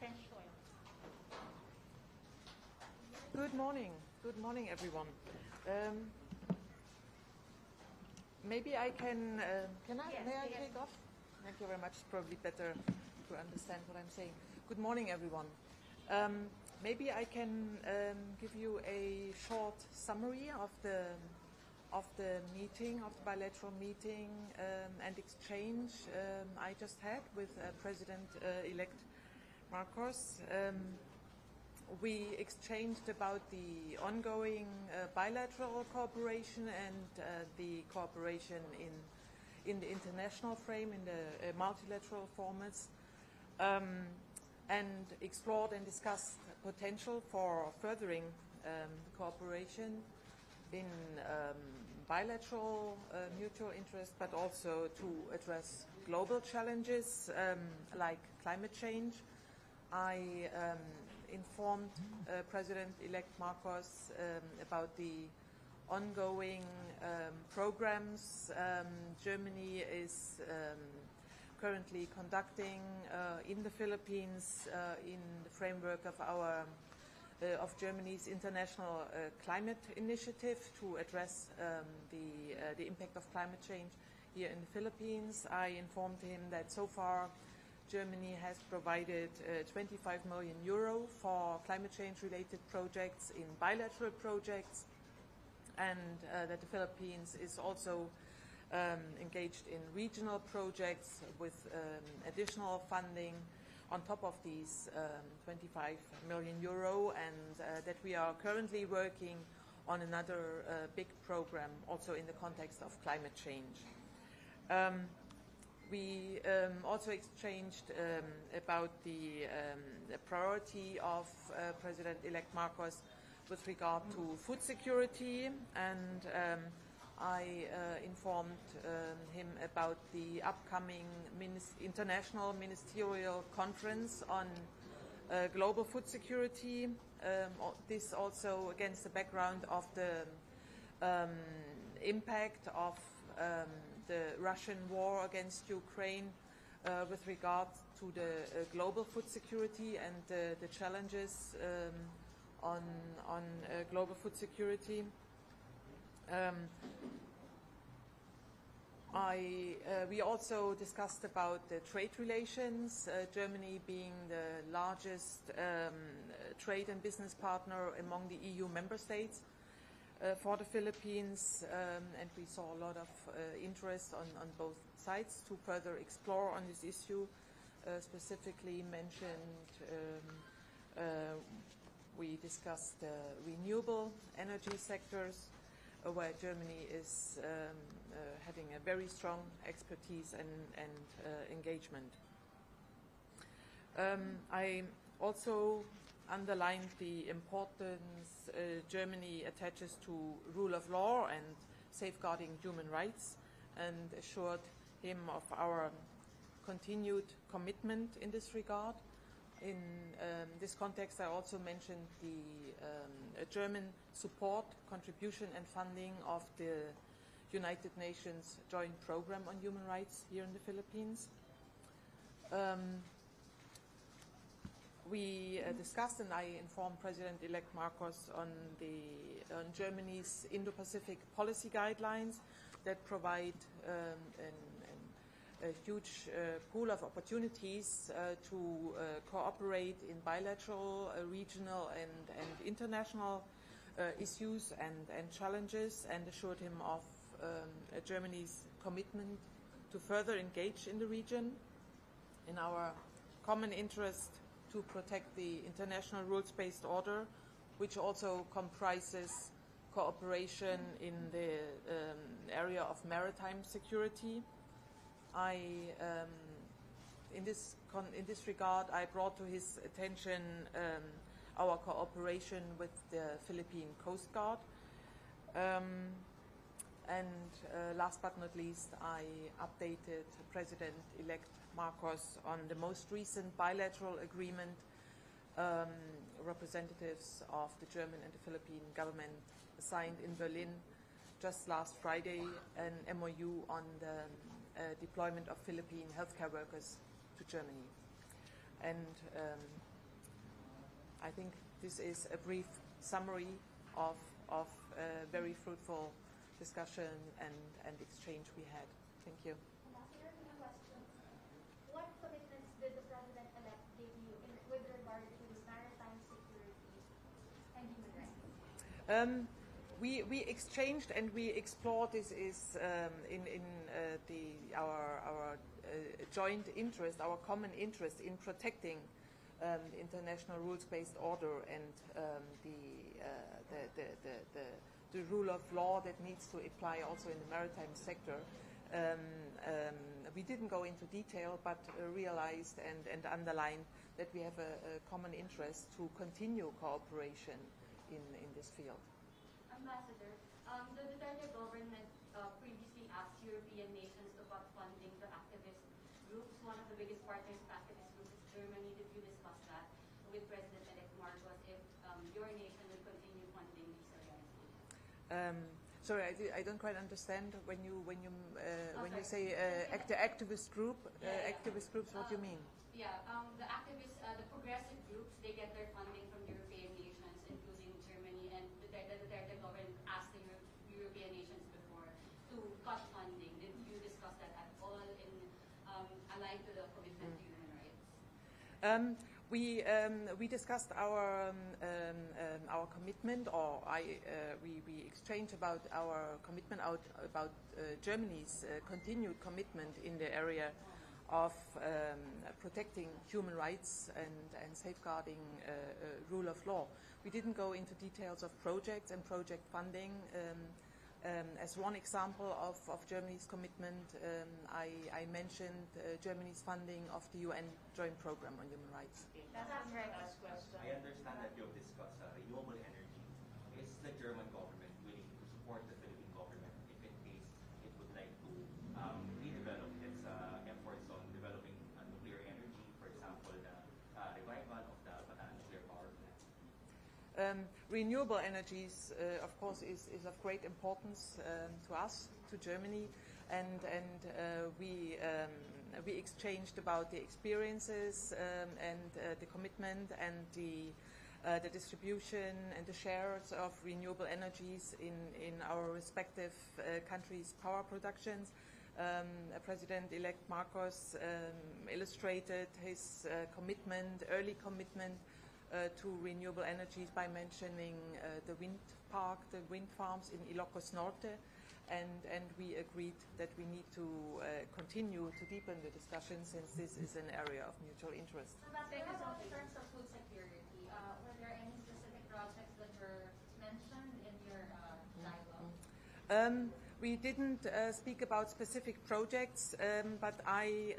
Reiffenstuelm. Good morning, everyone. Maybe I can. May I take off? Thank you very much. It's probably better to understand what I'm saying. Good morning, everyone. Maybe I can give you a short summary of the meeting, of the bilateral meeting and exchange I just had with President-elect Marcos. We exchanged about the ongoing bilateral cooperation and the cooperation in the international frame, in the multilateral formats, and explored and discussed potential for furthering cooperation in bilateral mutual interest, but also to address global challenges like climate change. I informed President-elect Marcos about the ongoing programs Germany is currently conducting in the Philippines in the framework of Germany's international climate initiative to address the impact of climate change here in the Philippines. I informed him that so far Germany has provided 25 million euro for climate change related projects in bilateral projects, and that the Philippines is also engaged in regional projects with additional funding on top of these 25 million euro, and that we are currently working on another big program also in the context of climate change. We also exchanged about the priority of President-elect Marcos with regard to food security, and I informed him about the upcoming international ministerial conference on global food security. This also against the background of the impact of the Russian war against Ukraine with regard to the global food security and the challenges on global food security. We also discussed about the trade relations, Germany being the largest trade and business partner among the EU member states for the Philippines, and we saw a lot of interest on both sides to further explore on this issue. Specifically mentioned, we discussed renewable energy sectors, where Germany is having a very strong expertise and engagement. I also underlined the importance Germany attaches to rule of law and safeguarding human rights, and assured him of our continued commitment in this regard. In this context, I also mentioned the German support, contribution and funding of the United Nations Joint Program on Human Rights here in the Philippines. We discussed, and I informed President-elect Marcos on Germany's Indo-Pacific policy guidelines that provide a huge pool of opportunities to cooperate in bilateral, regional and international issues and challenges, and assured him of Germany's commitment to further engage in the region in our common interest to protect the international rules-based order, which also comprises cooperation in the area of maritime security. In this regard, I brought to his attention our cooperation with the Philippine Coast Guard. And last but not least, I updated President-elect Marcos on the most recent bilateral agreement representatives of the German and the Philippine government signed in Berlin just last Friday, an MOU on the deployment of Philippine healthcare workers to Germany. And I think this is a brief summary of very fruitful discussion and exchange we had. Thank you. Ambassador, a question. What commitments did the President-elect give you with regard to maritime security and human rights? We exchanged and we explored this in our joint interest, our common interest in protecting the international rules-based order and the rule of law that needs to apply also in the maritime sector. We didn't go into detail, but realized and underlined that we have a common interest to continue cooperation in this field. Ambassador, the Duterte government previously asked European nations to cut funding to activist groups. One of the biggest partners of activist groups is Germany. Did you discuss that with President-elect Marcos if your nation will continue funding these organizations? Sorry, I don't quite understand when you say activist group. Activist groups, what do you mean? Yeah, the activists, the progressive groups, they get their funding from European nations, including Germany, and the Duterte government asked the European nations before to cut funding. Did you discuss that at all in aligned to the commitment to human rights? We discussed our commitment, or we exchanged about our commitment about Germany's continued commitment in the area of protecting human rights and safeguarding rule of law. We didn't go into details of projects and project funding. As one example of Germany's commitment, I mentioned Germany's funding of the UN Joint Program on Human Rights. I understand that you have discussed renewable energy. Is the German government willing to support the Philippine government if in case it would like to redevelop its efforts on developing nuclear energy, for example, the revival of the Bataan nuclear power plant? Renewable energies, of course, is of great importance to us, to Germany, and we exchanged about the experiences and the commitment and the distribution and the shares of renewable energies in our respective countries' power productions. President-elect Marcos illustrated his commitment, early commitment to renewable energies by mentioning the wind park, the wind farms in Ilocos Norte, and we agreed that we need to continue to deepen the discussion since this is an area of mutual interest. Ambassador, how about in terms of food security? Were there any specific projects that were mentioned in your dialogue? We didn't speak about specific projects, but I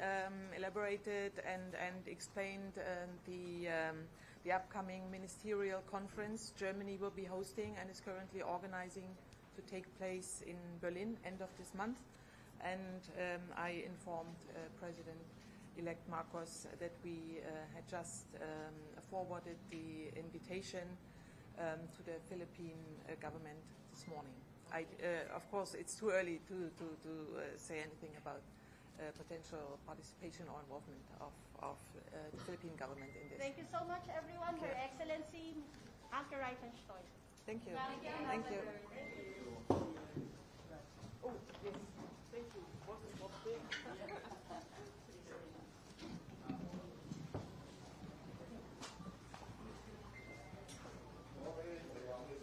elaborated and explained the upcoming ministerial conference Germany will be hosting and is currently organizing to take place in Berlin end of this month. And I informed President-elect Marcos that we had just forwarded the invitation to the Philippine government this morning. Of course, it's too early to say anything about potential participation or involvement of the Philippine government in this. Thank you so much, everyone. Her Excellency Anke Reiffenstuelm. Thank you. Thank you. Thank you. Thank you. Oh, yes. Thank you.